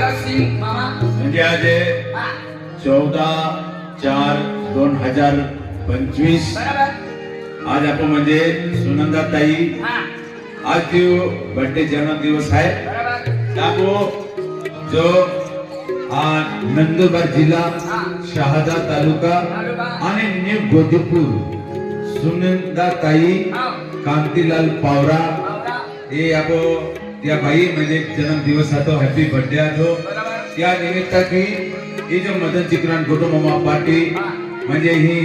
म्हणजे आज 14/4/2025 आज आपण म्हणजे सुनंदा ताई आज बर्थडे जन्मदिवस आहे आपको जो नंदुरबार जिल्हा शहादा तालुका आणि न्यू गोदीपूर सुनंदा ताई कांतीलाल पावरा हे आपो त्या बाई म्हणजे जन्मदिवस आतो हॅपी बर्थडे आतो त्या निमित्ताने ही जो मदन चिकरान कुटुंबमा पार्टी म्हणजे ही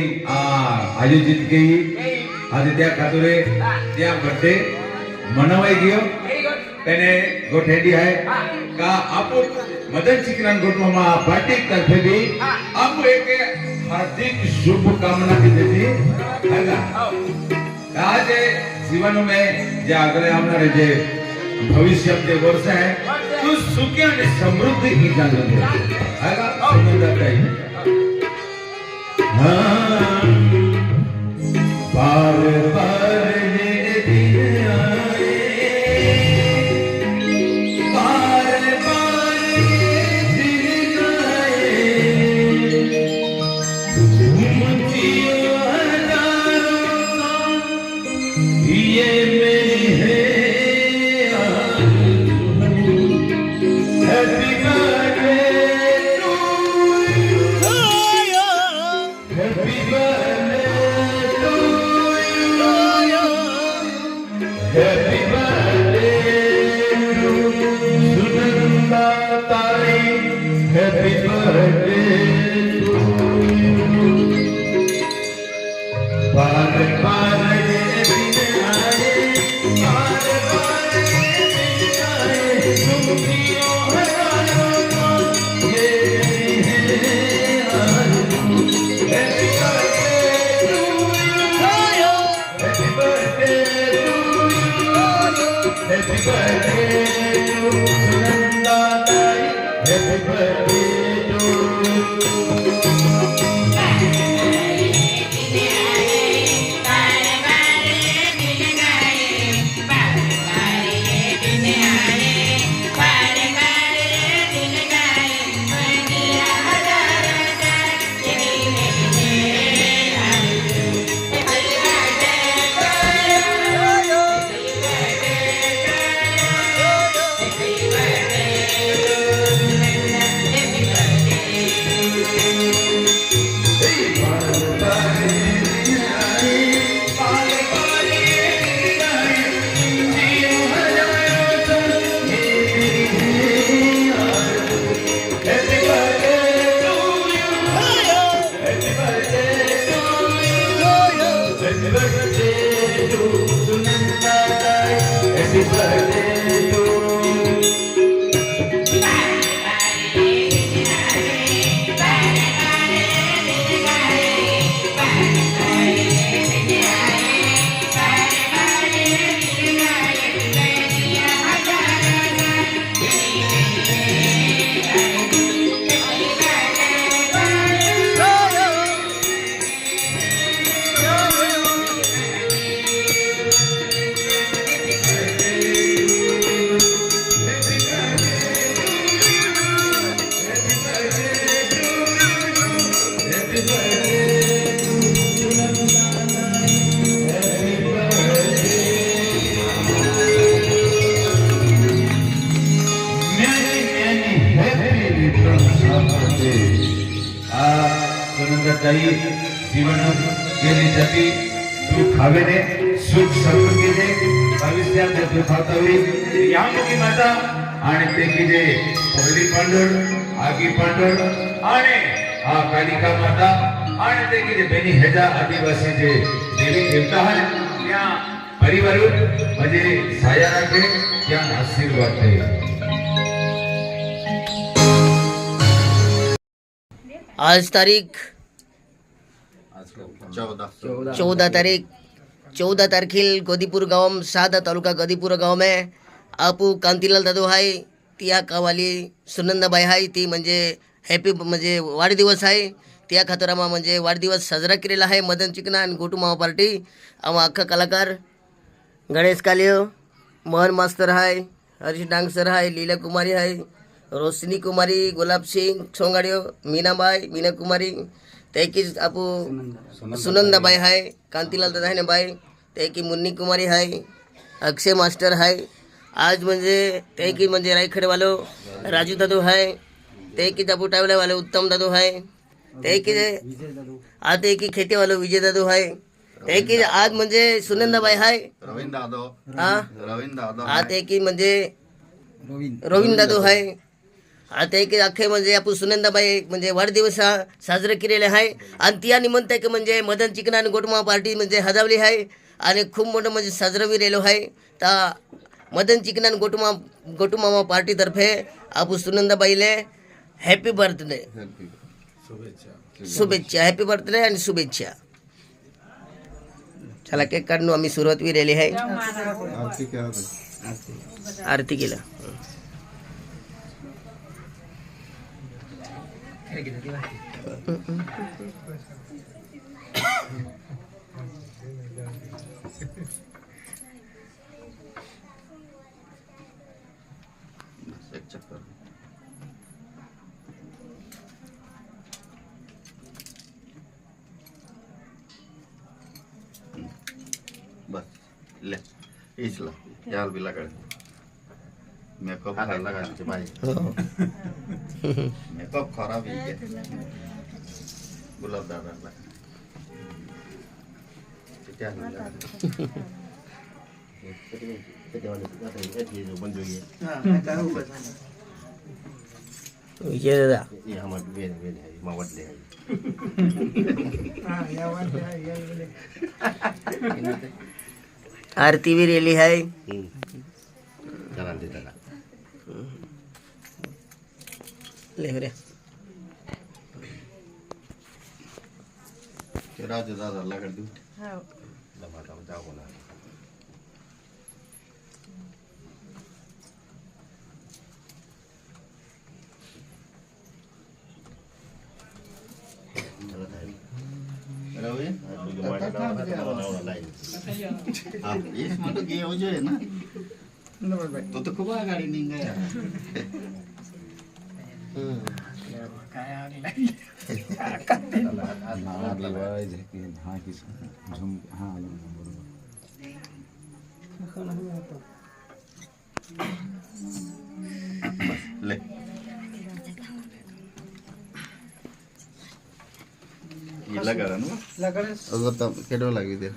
आयोजित केली आज त्या खातुरे त्या बर्थडे मनवाई गयो त्याने गोठेडी आहे का आपो मदन चिकरान कुटुंबमा पार्टी तर्फे भी आपको एक हार्दिक शुभकामना की देती है ना आज जीवन में जे आगळे होणारे जे भविष्य के वर्ष है तू सुखी आणि समृद्धी की जाणून घे है का सुनंदा ताई बार बार ये दिन आए बार बार ये दिन आए मुझियो हजारों ये मेरी है जीवन गेली जाती तू खावेने सुख समृद्धीने भविष्यात दुखावतावी या मुखी माता आणि ते की जे पहिली पांडुर आगी पांडुर आणि कालिका माता आणि ते की जे बेनी हेजा आदिवासी जे देवी देवता आहेत त्या परिवार म्हणजे साया राखे त्या आशीर्वाद दे। आज तारीख 14 तारखेल गोदीपुर गांव शहादा तालुका गोदीपुर गांव में आपू कांतीलाल दादू हाय त्या कावाली सुनंदाबाई हाय ती म्हणजे हॅपी म्हणजे वाढदिवस आहे त्या खातरामा म्हणजे वाढदिवस साजरा केलेला आहे मदन चिकना आणि गोटू मावा पार्टी आम्हा अख्खा कलाकार गणेश कालियो मोहन मास्तर हाय हरीश डांग सर हाय लीला कुमारी हाय रोशनी कुमारी गुलाब सिंग सोंगाडियो मीनाबाई मीना कुमारी त्याकी आपू सुनंदाबाई आहे कांतीलाल दादा आहे ना बाई त्याकी मुन्नी कुमारी आहे अक्षय मास्टर आहे आज म्हणजे त्याकी म्हणजे रायखडेवालो राजू दादू आहे त्याकी दाबू टावलेवालो उत्तम दादू आहे त्याकी आता एकी खेतेवालो विजय दादू आहे त्याकी आज म्हणजे सुनंदाबाई आहे रवींद्र दादो हा रवींद्र दादो आता एकी म्हणजे रवींद्र दादू आहे आता एक अख्खे म्हणजे आपण सुनंदाबाई म्हणजे वाढदिवस हा साजरा केलेला आहे आणि त्या निमित्त एक म्हणजे मदन चिकन आणि गोटमा पार्टी म्हणजे हजावली आहे आणि खूप मोठं म्हणजे साजरा बी राहिलो आहे तर मदन चिकन आणि गोटुमामा पार्टीतर्फे आपण सुनंदाबाईले हॅपी बर्थडे शुभेच्छा हॅपी बर्थडे आणि शुभेच्छा चला केक काढून आम्ही सुरुवात बी राहिली आहे आरती केलं एक चक्कर बस ले इसला यार भी लगा मेकअप लगा के भाई मेकअप खराब ही है गुलाब दादा क्या विजय दादा ये हमारे वेन वेन है मावडले है आरती बी रेली आहे चला दे चला ले रे राजू दादा लगा दू लमाटा जाओ बोला रवी इसमें तो गए हो जाए ना तो खूब गाड़ी नहीं गया ले ये लगा रहा ना अगर तब केडो लगी दे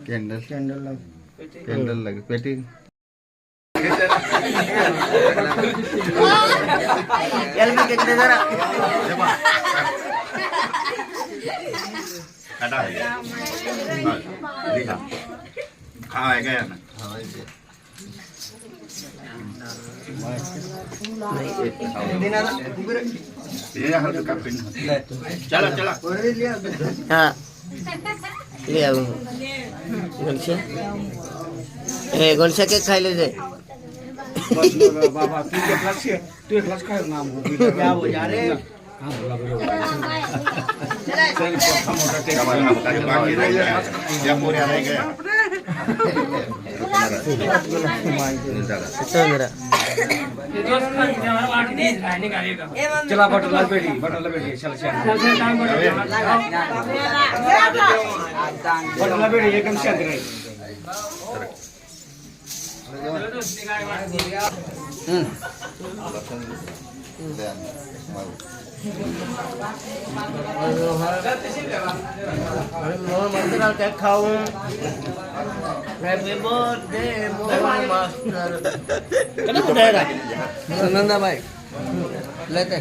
कैंडल कैंडल लगी पेटी एलबी कितने जरा हटा है लिखा हाँ है गया ना हाँ ये हर का पिन चला चला हाँ ले आओ गोलशा गोलशा केक खाई ले जाए बाबा तू एक क्लास का नाम हो क्या हो जा रे या पूरे रह गया चला बटला बेटी चल बटला बेटी एकदम शांत रहे मंदिरात केक खाऊन हॅपी बर्थडे मोहन मास्टर कधी कुठे आहे सुनंदाबाई लेते